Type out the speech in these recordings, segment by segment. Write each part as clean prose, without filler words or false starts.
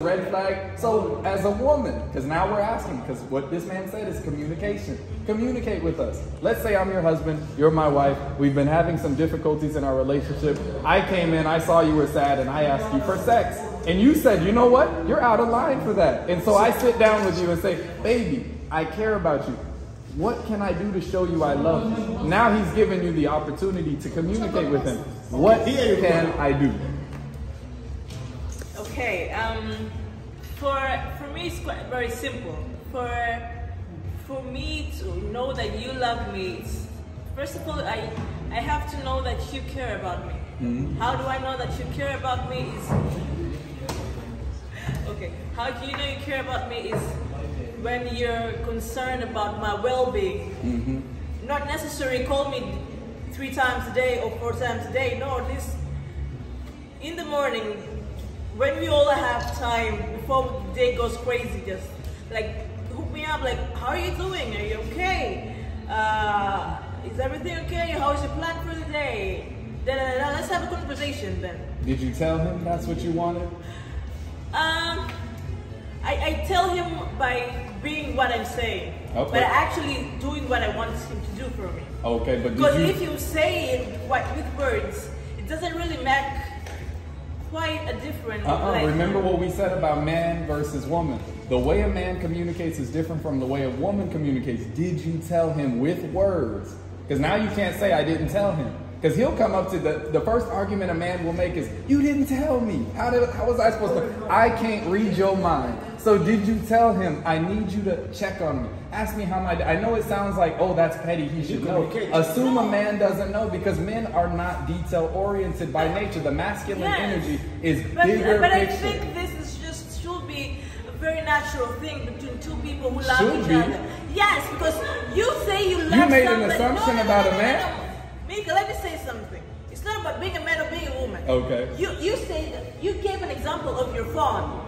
red flag. So as a woman, because now we're asking, because what this man said is communication. Communicate with us. Let's say I'm your husband, you're my wife, we've been having some difficulties in our relationship. I came in, I saw you were sad, and I asked you for sex. And you said, you know what? You're out of line for that. And so I sit down with you and say, baby, I care about you. What can I do to show you I love you? Now he's given you the opportunity to communicate with him. What can I do? Okay, for me it's quite very simple. For me to know that you love me, first of all, I have to know that you care about me. Mm-hmm. How do I know that you care about me is, okay, how do you know you care about me is when you're concerned about my well-being. Mm-hmm. Not necessarily call me 3 times a day or 4 times a day, no, this, in the morning, when we all have time before the day goes crazy, just like hook me up, like, how are you doing? Are you okay? Is everything okay? How's your plan for the day? Let's have a conversation then. Did you tell him that's what you wanted? I tell him by being what I'm saying, okay, but actually doing what I want him to do for me. Okay, but because if you say it with words, it doesn't really make quite a different Remember what we said about man versus woman. The way a man communicates is different from the way a woman communicates. Did you tell him with words? Because now you can't say I didn't tell him. Because he'll come up to the first argument a man will make is, you didn't tell me. How was I supposed to? I can't read your mind. So did you tell him, I need you to check on me? Ask me how my day. I know it sounds like, oh, that's petty, he should know. Assume a man doesn't know, because men are not detail oriented by nature. The masculine energy is bigger But picture. I think this should be a very natural thing between 2 people who love each other. Yes, because you say you love somebody. You made an assumption about a man? Mika, let me say something. It's not about being a man or being a woman. Okay. You say that you gave an example of your phone.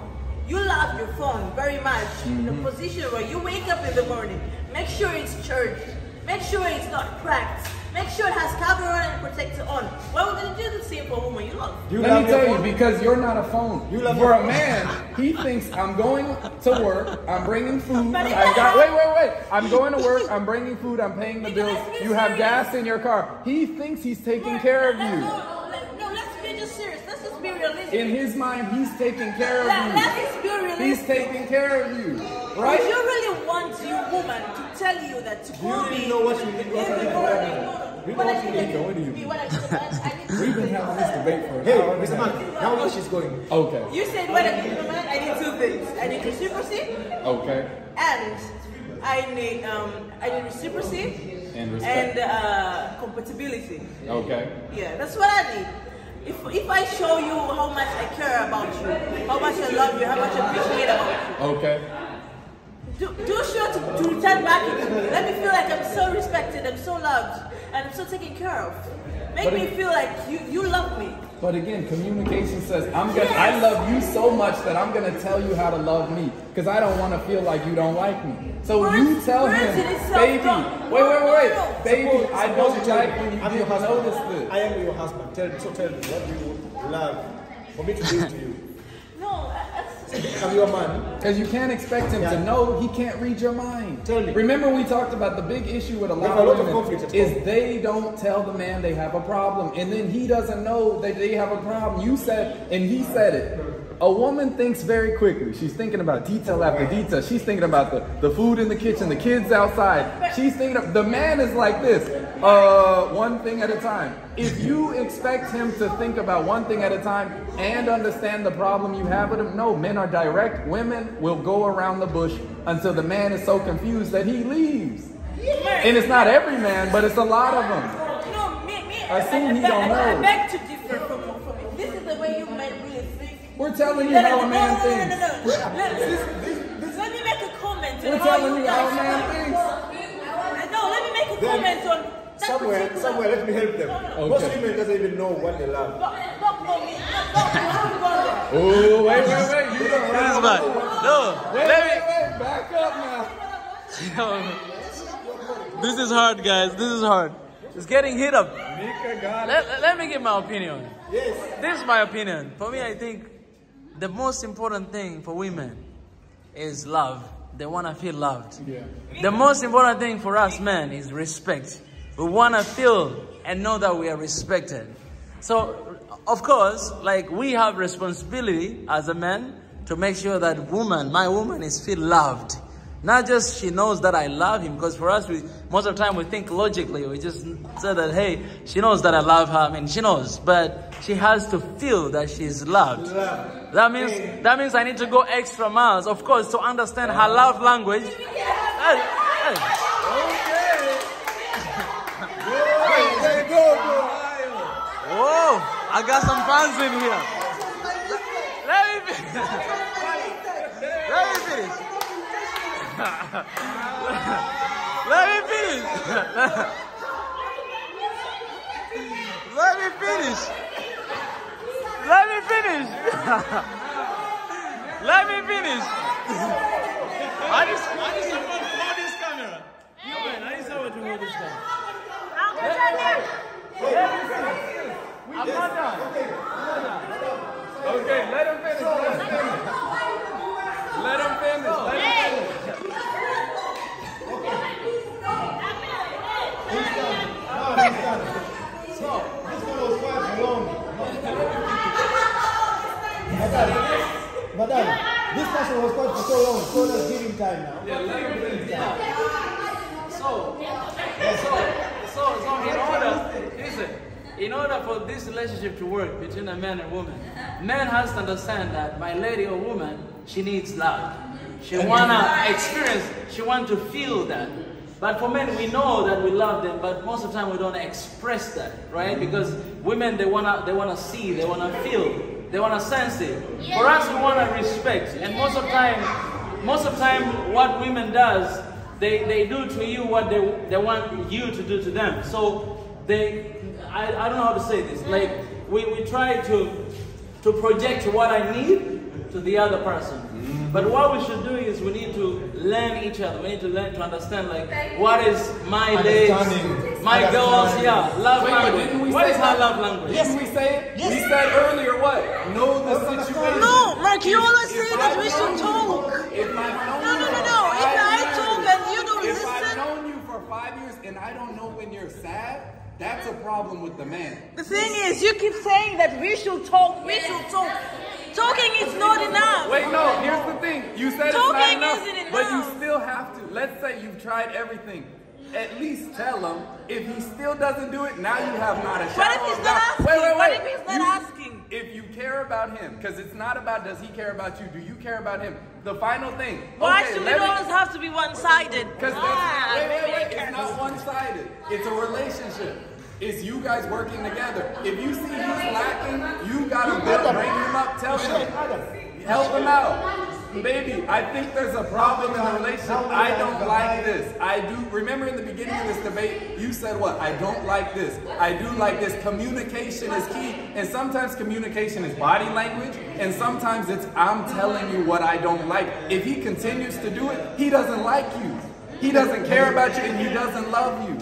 You love your phone very much. In a position where you wake up in the morning, make sure it's charged, make sure it's not cracked, make sure it has cover on and protector on. Why would you do the same for a woman you love? Let me tell you, because you're not a phone. For a man, he thinks I'm going to work, I'm bringing food, wait. I'm going to work, I'm bringing food, I'm paying the bills, you have gas in your car. He thinks he's taking care of you. No, let's be just serious. Let's just be realistic. In his mind, he's taking care of you. Let's be realistic. He's taking care of you, right? If you really want your woman to tell you that to call me in the morning, We've been having this debate for an hour. Mr. Man, now where she's going. Okay. You said when I need a man, I need 2 things. I need reciprocity. Okay. And I need reciprocity and respect. And compatibility. Okay. Yeah, that's what I need. If I show you how much I care about you, how much I love you, how much I appreciate about you. Okay. Do sure to return back into me. Let me feel like I'm so respected, I'm so loved, and I'm so taken care of. Make me feel like you love me. But again, communication says, I love you so much that I'm going to tell you how to love me, because I don't want to feel like you don't like me. So you tell him, baby, wait, baby, I don't like when you didn't notice this. I am your husband. Tell me, what do you love for me to do to you? No, I'm your man. Because you can't expect him to know. He can't read your mind. Tell me. Remember we talked about the big issue with a lot of women is they don't tell the man they have a problem. And then he doesn't know that they have a problem. You said, and he said it. A woman thinks very quickly. She's thinking about detail after detail. She's thinking about the food in the kitchen, the kids outside. She's thinking of, the man is like this, one thing at a time. If you expect him to think about one thing at a time and understand the problem you have with him, no, men are direct. Women will go around the bush until the man is so confused that he leaves. And it's not every man, but it's a lot of them. No, Assume he don't know. I beg to differ from you. This is the way you men really think. We're telling you how a man thinks. Let me make a comment. We're telling you how a man thinks. No, let me make a comment on somewhere, let me help them. Okay. Most women doesn't even know what they love. Oh, wait. You don't This is bad. No, let me back up now. This is hard, guys. This is hard. It's getting hit up. Mika got Let me give my opinion. Yes. This is my opinion. For me, I think the most important thing for women is love. They want to feel loved. Yeah. The most important thing for us men is respect. We want to feel and know that we are respected. So, of course, like we have responsibility as a man to make sure that my woman is feel loved. Not just she knows that I love him, because for us, most of the time we think logically. We just say that, hey, she knows that I love her. I mean, she knows, but she has to feel that she's loved. That means I need to go extra miles, of course, to understand her love language. Hey. Whoa, I got some fans in here. Let me finish. Let me finish. Let me finish. Let me finish. Let me finish. Let me finish. I just hold this camera. I just want to hold this camera. I'm not done. Okay, let him finish. Let him finish. So, this one was quite long. Madam, this person was quite for so long, so let's give him time now. Yeah, let him finish. In order for this relationship to work between a man and woman, man has to understand that my lady or woman, she needs love. She wanna experience, she want to feel that. But for men, we know that we love them, but most of the time we don't express that, right? Because women, they wanna see, they wanna feel, they wanna sense it. For us, we wanna respect, and most of the time, what women does, they do to you what they want you to do to them. So I don't know how to say this. Like we try to project what I need to the other person. But what we should do is we need to learn each other. We need to learn to understand like what is my ladies, my girls, love language. What is her love language? Didn't we say it? Yes. We said earlier what? Know the situation. No, Mark, you always say that we should talk. No. If I talk and you don't listen. If I've known you for 5 years and I don't know when you're sad, that's a problem with the man. The thing is, you keep saying that we should talk, we should talk. Talking is not enough. Wait, no, here's the thing. You said talking it's not enough, isn't enough, but you still have to. Let's say you've tried everything. At least tell him. If he still doesn't do it, now you have not a shot. What if he's not asking? Wait. What if he's not asking? If you care about him, because it's not about does he care about you, do you care about him? The final thing. Why should it always have to be one-sided? Because wait, it's not one-sided. It's a relationship. It's you guys working together. If you see he's lacking, you gotta bring him up, tell him, help him out. Baby, I think there's a problem in the relationship. I don't like this. I do. Remember in the beginning of this debate, you said what? I don't like this. I do like this. Communication is key. And sometimes communication is body language. And sometimes it's I'm telling you what I don't like. If he continues to do it, he doesn't like you. He doesn't care about you and he doesn't love you.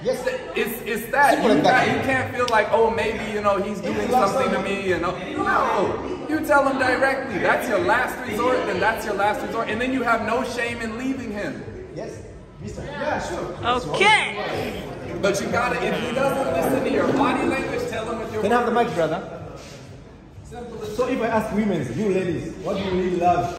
Yes, it's that. You can't feel like, oh, maybe, he's doing something to me, No. You tell him directly. That's your last resort, then that's your last resort. And then you have no shame in leaving him. Yes. Yeah, sure. Okay. But you gotta, if he doesn't listen to your body language, tell him with your Can I have the mic, brother? So if I ask women, you ladies, what do you really love?